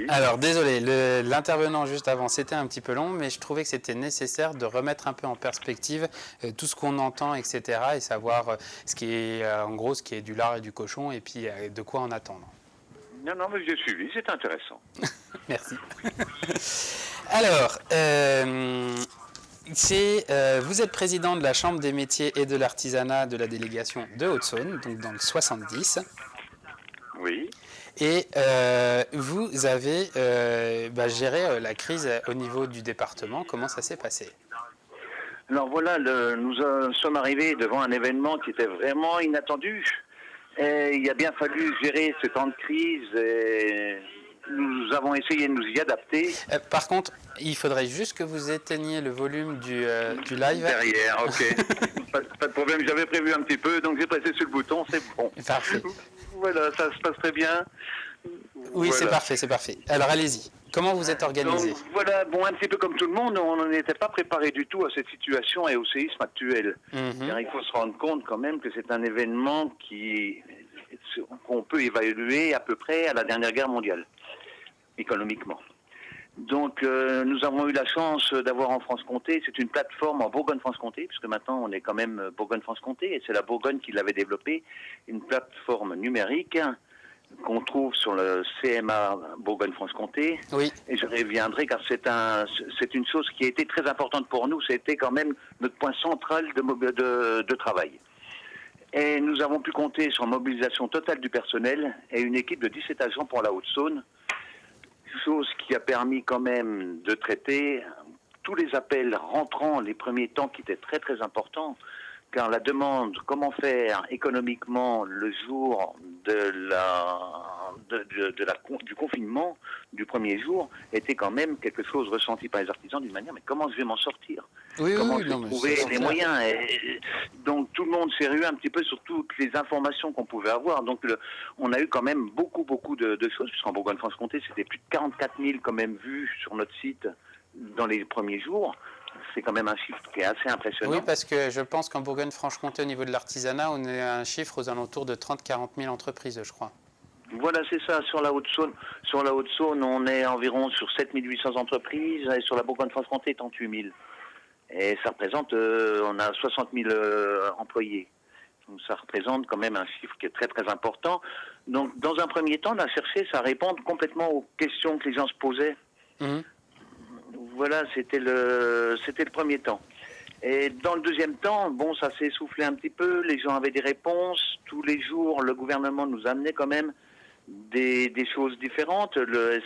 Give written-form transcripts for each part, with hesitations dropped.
Alors, désolé, l'intervenant juste avant, c'était un petit peu long, mais je trouvais que c'était nécessaire de remettre un peu en perspective tout ce qu'on entend, etc., et savoir ce qui est, en gros, ce qui est du lard et du cochon, et puis de quoi en attendre. Non, non, mais j'ai suivi, c'est intéressant. Merci. Alors, vous êtes président de la Chambre des métiers et de l'artisanat de la délégation de Haute-Saône, donc dans le 70. Oui. Et vous avez géré la crise au niveau du département. Comment ça s'est passé? Alors voilà, nous sommes arrivés devant un événement qui était vraiment inattendu. Et il a bien fallu gérer ce temps de crise et nous avons essayé de nous y adapter. Par contre, il faudrait juste que vous éteigniez le volume du live. Derrière, ok. Pas de problème, j'avais prévu un petit peu, donc j'ai pressé sur le bouton, c'est bon. Parfait. Voilà, ça se passe très bien. Oui, Voilà. c'est parfait. Alors allez-y. Comment vous êtes organisé? Donc voilà, bon, un petit peu comme tout le monde, on n'était pas préparé du tout à cette situation et au séisme actuel. Car il faut se rendre compte quand même que c'est un événement qu'on peut évaluer à peu près à la dernière guerre mondiale, économiquement. Donc nous avons eu la chance d'avoir en Franche-Comté, c'est une plateforme en Bourgogne-Franche-Comté, puisque maintenant on est quand même Bourgogne-Franche-Comté, et c'est la Bourgogne qui l'avait développée, une plateforme numérique qu'on trouve sur le CMA Bourgogne-Franche-Comté. Oui. Et je reviendrai car c'est une chose qui a été très importante pour nous. C'était quand même notre point central de travail. Et nous avons pu compter sur la mobilisation totale du personnel et une équipe de 17 agents pour la Haute-Saône. Chose qui a permis quand même de traiter tous les appels rentrants les premiers temps qui étaient très très importants. Car la demande, comment faire économiquement le jour du confinement, du premier jour, était quand même quelque chose ressenti par les artisans d'une manière, mais comment je vais m'en sortir? Oui, Comment oui, je vais non, mais trouver c'est les clair. moyens? Donc tout le monde s'est rué un petit peu sur toutes les informations qu'on pouvait avoir. Donc on a eu quand même beaucoup de choses, puisqu'en Bourgogne-Franche-Comté, c'était plus de 44 000 quand même vues sur notre site dans les premiers jours. C'est quand même un chiffre qui est assez impressionnant. Oui, parce que je pense qu'en Bourgogne-Franche-Comté, au niveau de l'artisanat, on est à un chiffre aux alentours de 30-40 000 entreprises, je crois. Voilà, c'est ça. Sur la Haute-Saône, on est environ sur 7 800 entreprises, et sur la Bourgogne-Franche-Comté, 38 000. Et ça représente, on a 60 000 employés. Donc ça représente quand même un chiffre qui est très très important. Donc dans un premier temps, on a cherché à répondre complètement aux questions que les gens se posaient. Voilà, c'était le premier temps. Et dans le deuxième temps, bon, ça s'est essoufflé un petit peu, les gens avaient des réponses. Tous les jours, le gouvernement nous amenait quand même des choses différentes.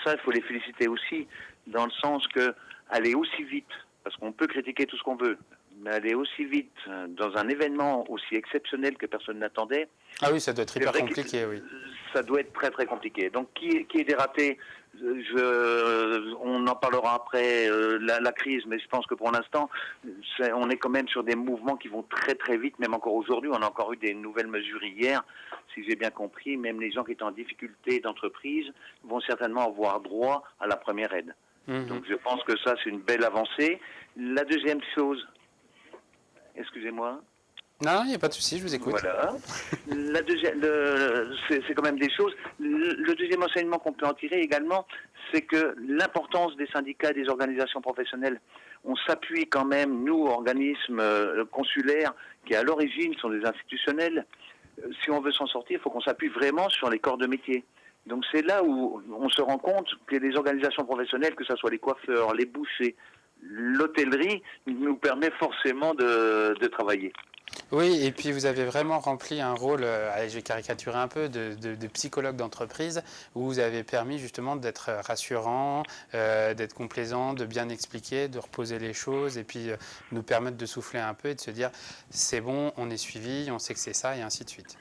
Ça, il faut les féliciter aussi, dans le sens que aller aussi vite, parce qu'on peut critiquer tout ce qu'on veut, mais aller aussi vite dans un événement aussi exceptionnel que personne n'attendait. Ah oui, ça doit être hyper compliqué, oui. Ça doit être très très compliqué. Donc qui est dératé, on en parlera après la crise, mais je pense que pour l'instant, on est quand même sur des mouvements qui vont très très vite, même encore aujourd'hui. On a encore eu des nouvelles mesures hier, si j'ai bien compris. Même les gens qui étaient en difficulté d'entreprise vont certainement avoir droit à la première aide. Donc je pense que ça, c'est une belle avancée. La deuxième chose, excusez-moi. Non, il n'y a pas de souci, je vous écoute. Voilà. La deuxième, c'est quand même des choses. Le deuxième enseignement qu'on peut en tirer également, c'est que l'importance des syndicats et des organisations professionnelles. On s'appuie quand même, nous, organismes consulaires, qui à l'origine sont des institutionnels. Si on veut s'en sortir, il faut qu'on s'appuie vraiment sur les corps de métier. Donc c'est là où on se rend compte que les organisations professionnelles, que ce soit les coiffeurs, les bouchers, l'hôtellerie, nous permet forcément de travailler. Oui, et puis vous avez vraiment rempli un rôle, allez, je vais caricaturer un peu, de psychologue d'entreprise, où vous avez permis justement d'être rassurant, d'être complaisant, de bien expliquer, de reposer les choses, et puis nous permettre de souffler un peu et de se dire c'est bon, on est suivi, on sait que c'est ça, et ainsi de suite.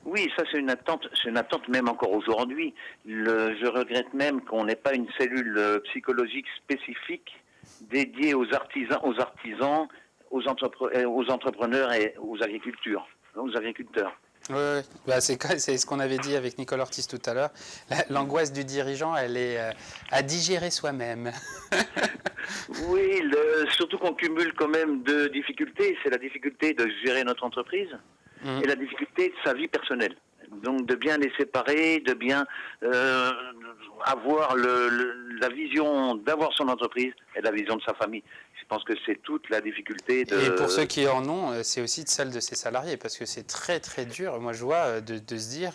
Oui, ça c'est une attente même encore aujourd'hui. Je regrette même qu'on n'ait pas une cellule psychologique spécifique dédiée aux artisans, aux entrepreneurs et aux agriculteurs. Oui, bah, c'est ce qu'on avait dit avec Nicole Ortiz tout à l'heure. L'angoisse du dirigeant, elle est à digérer soi-même. Oui, surtout qu'on cumule quand même deux difficultés. C'est la difficulté de gérer notre entreprise et la difficulté de sa vie personnelle. Donc de bien les séparer, de bien... avoir la vision d'avoir son entreprise et la vision de sa famille. Je pense que c'est toute la difficulté de... Et pour ceux qui en ont, c'est aussi celle de ses salariés, parce que c'est très très dur. Moi, je vois de se dire,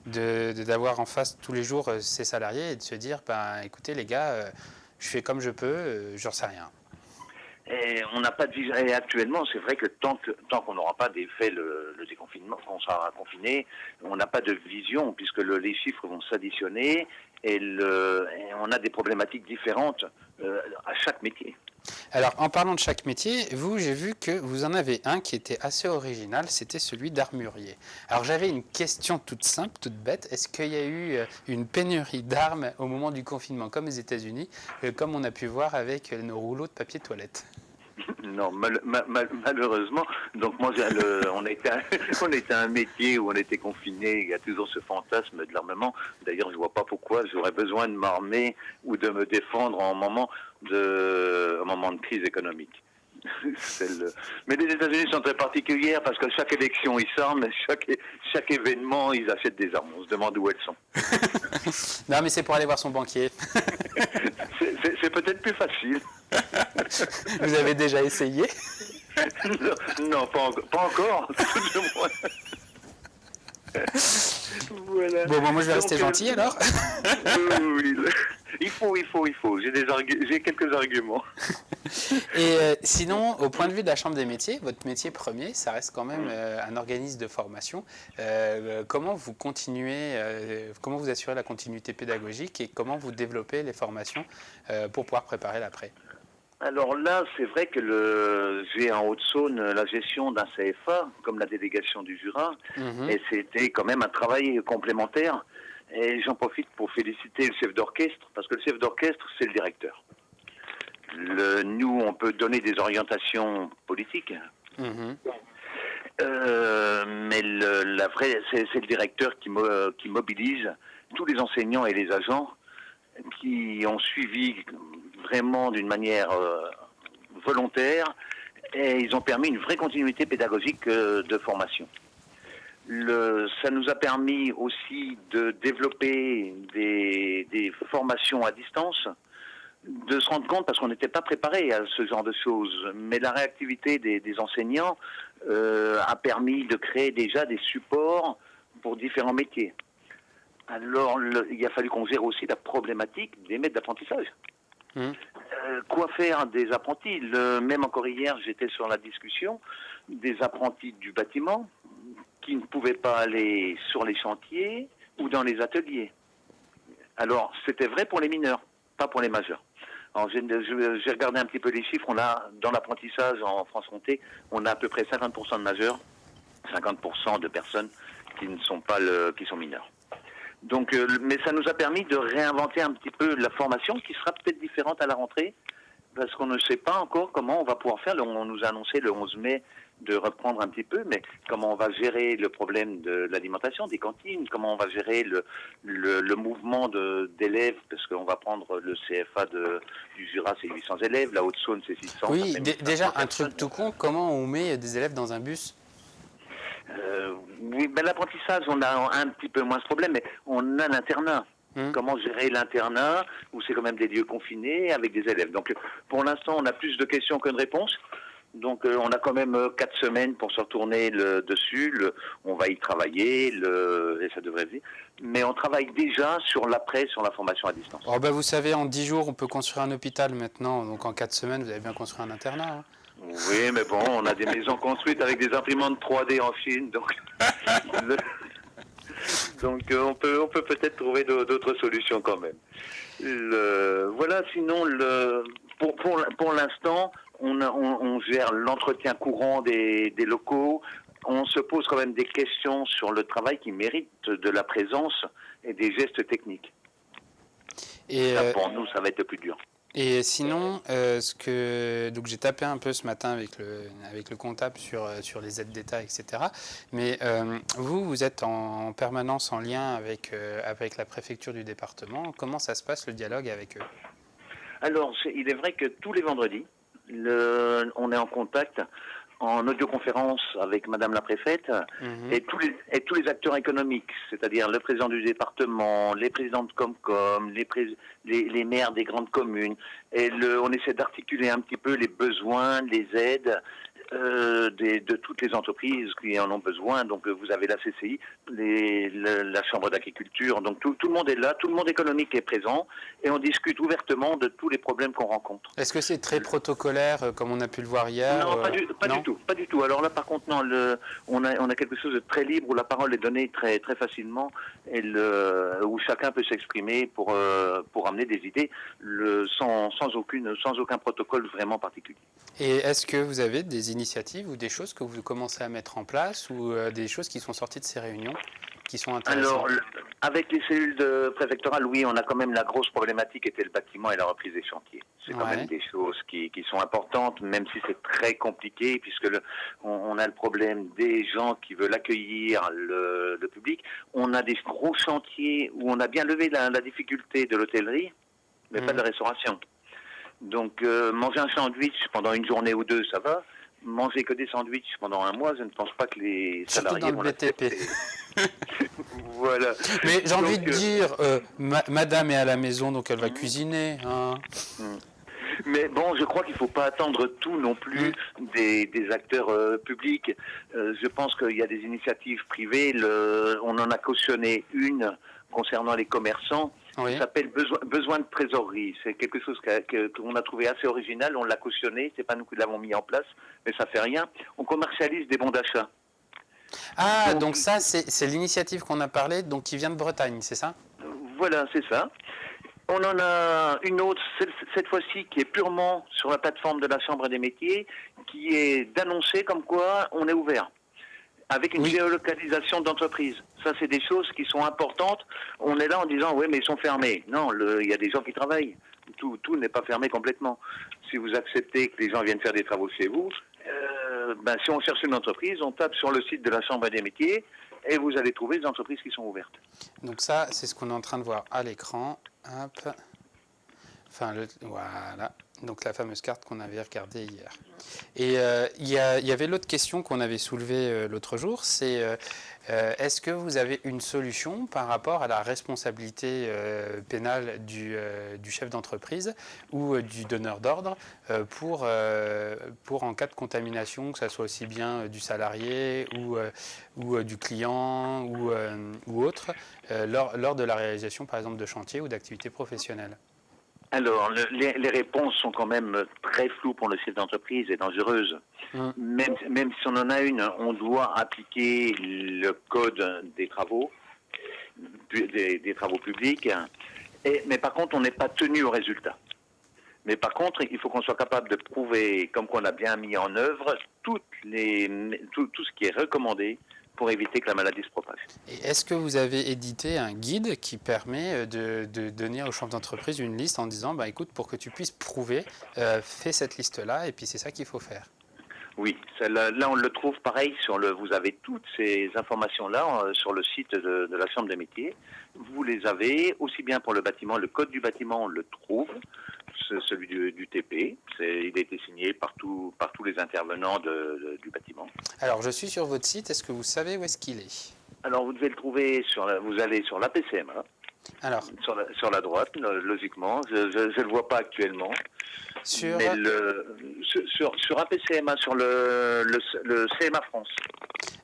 d'avoir en face tous les jours ses salariés et de se dire, ben, écoutez les gars, je fais comme je peux, j'en sais rien. Et on n'a pas de vision. Et actuellement, c'est vrai que tant qu'on n'aura pas fait le déconfinement, qu'on sera confiné, on n'a pas de vision puisque les chiffres vont s'additionner et on a des problématiques différentes à chaque métier. Alors, en parlant de chaque métier, vous, j'ai vu que vous en avez un qui était assez original, c'était celui d'armurier. Alors, j'avais une question toute simple, toute bête. Est-ce qu'il y a eu une pénurie d'armes au moment du confinement, comme aux États-Unis, comme on a pu voir avec nos rouleaux de papier toilette? Non, malheureusement. Donc moi, on était un métier où on était confiné. Il y a toujours ce fantasme de l'armement. D'ailleurs, je vois pas pourquoi j'aurais besoin de m'armer ou de me défendre en moment de crise économique. Mais les États-Unis sont très particulières parce que chaque élection, ils s'arment, chaque événement, ils achètent des armes. On se demande où elles sont. Non, mais c'est pour aller voir son banquier. C'est peut-être plus facile. Vous avez déjà essayé? Non, pas encore. Voilà. Bon, moi je vais rester gentil alors. Oui, il faut. J'ai quelques arguments. Et sinon, au point de vue de la Chambre des métiers, votre métier premier, ça reste quand même un organisme de formation. Comment vous continuez, comment vous assurez la continuité pédagogique et comment vous développez les formations pour pouvoir préparer l'après? Alors là, c'est vrai que j'ai en Haute-Saône la gestion d'un CFA, comme la délégation du Jura, et c'était quand même un travail complémentaire. Et j'en profite pour féliciter le chef d'orchestre, parce que le chef d'orchestre, c'est le directeur. Nous, on peut donner des orientations politiques, mais la vraie, c'est le directeur qui mobilise tous les enseignants et les agents qui ont suivi vraiment d'une manière volontaire et ils ont permis une vraie continuité pédagogique de formation. Ça nous a permis aussi de développer des formations à distance, de se rendre compte, parce qu'on n'était pas préparé à ce genre de choses, mais la réactivité des enseignants a permis de créer déjà des supports pour différents métiers. Alors, il a fallu qu'on gère aussi la problématique des maîtres d'apprentissage. Quoi faire des apprentis? Même encore hier, j'étais sur la discussion des apprentis du bâtiment qui ne pouvaient pas aller sur les chantiers ou dans les ateliers. Alors, c'était vrai pour les mineurs, pas pour les majeurs. Alors, j'ai regardé un petit peu les chiffres. On a, dans l'apprentissage en Franche-Comté, on a à peu près 50% de majeurs, 50% de personnes qui ne sont pas qui sont mineurs. Donc, mais ça nous a permis de réinventer un petit peu la formation qui sera peut-être différente à la rentrée parce qu'on ne sait pas encore comment on va pouvoir faire. On nous a annoncé le 11 mai de reprendre un petit peu, mais comment on va gérer le problème de l'alimentation, des cantines, comment on va gérer le mouvement d'élèves, parce qu'on va prendre le CFA du Jura, c'est 800 élèves, la Haute-Saône, c'est 600. Oui, déjà, un truc tout con, comment on met des élèves dans un bus? Oui, ben l'apprentissage, on a un petit peu moins ce problème, mais on a l'internat. Comment gérer l'internat, où c'est quand même des lieux confinés avec des élèves. Donc, pour l'instant, on a plus de questions que de réponses. Donc, on a quand même 4 semaines pour se retourner dessus. On va y travailler, et ça devrait venir. Mais on travaille déjà sur l'après, sur la formation à distance. Oh ben vous savez, en 10 jours, on peut construire un hôpital maintenant. Donc, en 4 semaines, vous avez bien construit un internat. Hein. Oui, mais bon, on a des maisons construites avec des imprimantes 3D en Chine, donc on peut peut-être trouver d'autres solutions quand même. Voilà, sinon pour l'instant, on gère l'entretien courant des locaux. On se pose quand même des questions sur le travail qui mérite de la présence et des gestes techniques. Et ça, pour nous, ça va être le plus dur. Et sinon, donc j'ai tapé un peu ce matin avec le comptable sur les aides d'État, etc. Mais vous êtes en permanence en lien avec la préfecture du département. Comment ça se passe le dialogue avec eux? Alors, il est vrai que tous les vendredis, on est en contact en audioconférence avec Madame la préfète et tous les acteurs économiques, c'est-à-dire le président du département, les présidents de Comcom, les maires des grandes communes. Et on essaie d'articuler un petit peu les besoins, les aides de toutes les entreprises qui en ont besoin. Donc vous avez la CCI, la Chambre d'agriculture, donc tout le monde est là, tout le monde économique est présent et on discute ouvertement de tous les problèmes qu'on rencontre. Est-ce que c'est très protocolaire comme on a pu le voir hier? Non, pas du tout. Alors là par contre non, on a quelque chose de très libre où la parole est donnée très très facilement et où chacun peut s'exprimer pour amener des idées sans aucun protocole vraiment particulier. Et est-ce que vous avez des initiatives ou des choses que vous commencez à mettre en place ou des choses qui sont sorties de ces réunions qui sont intéressantes? Alors, avec les cellules préfectorales, oui, on a quand même la grosse problématique était le bâtiment et la reprise des chantiers. C'est quand même des choses qui sont importantes, même si c'est très compliqué, puisque on a le problème des gens qui veulent accueillir le public. On a des gros chantiers où on a bien levé la difficulté de l'hôtellerie, mais pas de la restauration. Donc, manger un sandwich pendant une journée ou deux, ça va. Manger que des sandwichs pendant un mois, je ne pense pas que les salariés vont l'accepter. Voilà. Mais j'ai envie de dire, madame est à la maison, donc elle va cuisiner. Hein. Mais bon, je crois qu'il ne faut pas attendre tout non plus des acteurs publics. Je pense qu'il y a des initiatives privées. On en a cautionné une concernant les commerçants. Ça s'appelle besoin de trésorerie. C'est quelque chose qu'on a trouvé assez original. On l'a cautionné. C'est pas nous qui l'avons mis en place, mais ça fait rien. On commercialise des bons d'achat. Ah, donc ça, c'est l'initiative qu'on a parlé, donc qui vient de Bretagne, c'est ça? Voilà, c'est ça. On en a une autre, cette fois-ci, qui est purement sur la plateforme de la Chambre des métiers, qui est d'annoncer comme quoi on est ouvert, avec une géolocalisation d'entreprise. Ça, c'est des choses qui sont importantes. On est là en disant, oui, mais ils sont fermés. Non, il y a des gens qui travaillent. Tout n'est pas fermé complètement. Si vous acceptez que les gens viennent faire des travaux chez vous, si on cherche une entreprise, on tape sur le site de la Chambre des métiers et vous allez trouver des entreprises qui sont ouvertes. Donc ça, c'est ce qu'on est en train de voir à l'écran. Hop. Enfin, voilà. Donc la fameuse carte qu'on avait regardée hier. Et il y avait l'autre question qu'on avait soulevée l'autre jour, c'est est-ce que vous avez une solution par rapport à la responsabilité pénale du chef d'entreprise ou du donneur d'ordre pour en cas de contamination, que ce soit aussi bien du salarié ou du client ou autre, lors de la réalisation par exemple de chantier ou d'activités professionnelles? Alors, les réponses sont quand même très floues pour le chef d'entreprise et dangereuses. Même si on en a une, on doit appliquer le code des travaux, des travaux publics. Mais par contre, on n'est pas tenu au résultat. Mais par contre, il faut qu'on soit capable de prouver, comme qu'on a bien mis en œuvre, tout ce qui est recommandé pour éviter que la maladie se propage. Et est-ce que vous avez édité un guide qui permet de donner aux chefs d'entreprise une liste en disant, écoute, pour que tu puisses prouver, fais cette liste-là et puis c'est ça qu'il faut faire? Oui, là on le trouve pareil vous avez toutes ces informations-là sur le site de la Chambre des métiers. Vous les avez aussi bien pour le bâtiment, le code du bâtiment on le trouve, celui du TP, il a été signé par tous les intervenants du bâtiment. Alors je suis sur votre site, est-ce que vous savez où est-ce qu'il est? Alors vous devez le trouver vous allez sur l'APCMA. Alors, sur la droite, logiquement, je ne le vois pas actuellement. Sur APCMA, sur le CMA France.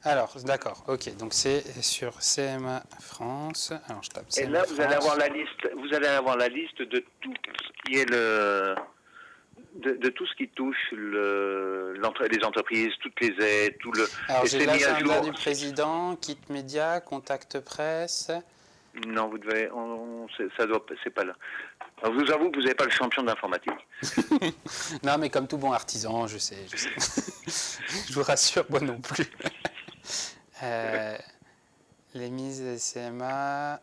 Alors, d'accord, ok, donc c'est sur CMA France. Alors, je tape CMA Et là, France. vous allez avoir la liste de tout ce qui est de tout ce qui touche les entreprises, toutes les aides, tout le. Alors, j'ai l'agenda du président, kit média, contact presse. Non, vous devez, c'est pas là. Alors, je vous avoue que vous n'avez pas le champion d'informatique. Non, mais comme tout bon artisan, je sais. Je vous rassure, moi non plus. Les mises CMA,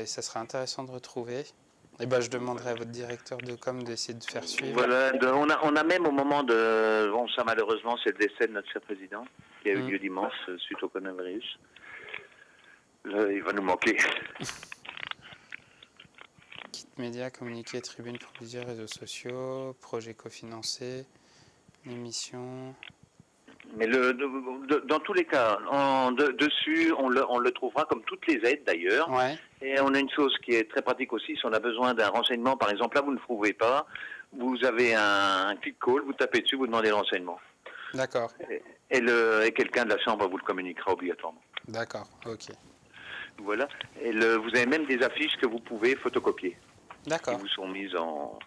ça serait intéressant de retrouver. Je demanderai à votre directeur de com d'essayer de faire suivre. Voilà, on a même au moment de... Bon, ça malheureusement, c'est le décès de notre cher président, qui a eu lieu dimanche suite au coronavirus. Là, il va nous manquer. Kit média, communiqué, tribune pour plusieurs réseaux sociaux, projet cofinancé, Émission. Mais dans tous les cas, dessus, on le trouvera comme toutes les aides d'ailleurs. Ouais. Et on a une chose qui est très pratique aussi, si on a besoin d'un renseignement, par exemple, là vous ne trouvez pas, vous avez un click call, vous tapez dessus, vous demandez le renseignement. D'accord. Et quelqu'un de la chambre vous le communiquera obligatoirement. D'accord, ok. Voilà. Vous avez même des affiches que vous pouvez photocopier. D'accord. Qui vous sont mises en...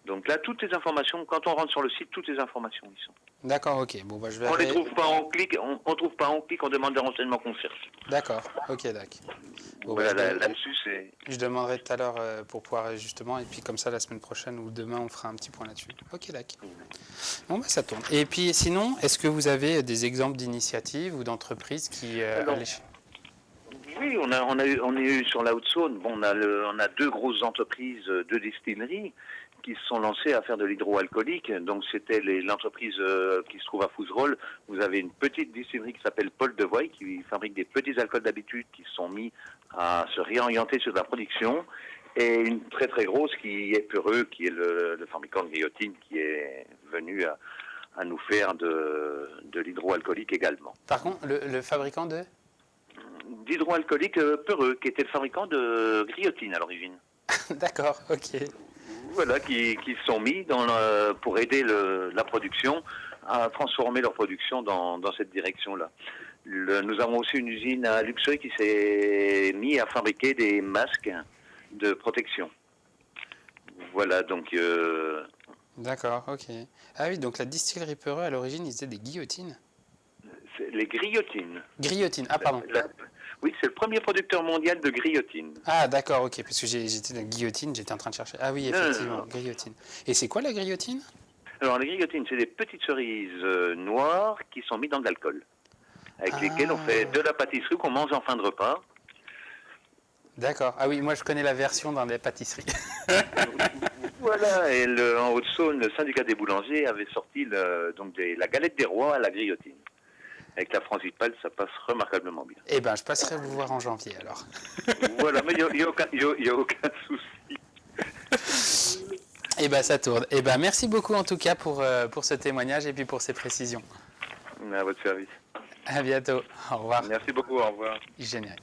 Donc là, toutes les informations, quand on rentre sur le site, toutes les informations y sont. D'accord, ok. Bon, bah, je vais... On les trouve pas en clic, on trouve pas en clic, on demande des renseignements qu'on cherche. D'accord, ok, d'accord. Bon, voilà, bah, là-dessus, c'est... Je demanderai tout à l'heure pour pouvoir justement, et puis comme ça, la semaine prochaine ou demain, on fera un petit point là-dessus. Ok, d'accord. Bon, bah, ça tourne. Et puis sinon, est-ce que vous avez des exemples d'initiatives ou d'entreprises qui... Oui, on a eu sur la Haute-Saône, bon, on a deux grosses entreprises, deux distilleries qui se sont lancées à faire de l'hydroalcoolique. Donc c'était l'entreprise qui se trouve à Fougerolles. Vous avez une petite distillerie qui s'appelle Paul de Voye qui fabrique des petits alcools d'habitude qui se sont mis à se réorienter sur la production. Et une très très grosse qui est Peureux, qui est le fabricant de guillotine qui est venu à nous faire de l'hydroalcoolique également. Par contre, le fabricant d'hydroalcoolique Peureux, qui était le fabricant de grillotine à l'origine. D'accord, ok. Voilà, qui se sont mis pour aider la production à transformer leur production dans cette direction-là. Nous avons aussi une usine à Luxeuil qui s'est mise à fabriquer des masques de protection. Voilà, donc... D'accord, ok. Ah oui, donc la distillerie Peureux, à l'origine, ils faisaient des guillotines. Les grillotines. Grillotines, ah pardon. Oui, c'est le premier producteur mondial de grillotine. Ah d'accord, ok, parce que j'étais dans la guillotine, j'étais en train de chercher. Ah oui, effectivement, grillotine. Et c'est quoi la grillotine? Alors, les grillotines, c'est des petites cerises noires qui sont mises dans de l'alcool, avec lesquelles on fait de la pâtisserie qu'on mange en fin de repas. D'accord. Ah oui, moi je connais la version dans les pâtisseries. Voilà, et en Haute-Saône, le syndicat des boulangers avait sorti la galette des rois à la grillotine. Avec la Francipale, ça passe remarquablement bien. Eh bien, je passerai vous voir en janvier alors. Voilà, mais il n'y a aucun souci. Eh bien, ça tourne. Eh bien, merci beaucoup en tout cas pour ce témoignage et puis pour ces précisions. À votre service. À bientôt. Au revoir. Merci beaucoup, au revoir. Génial.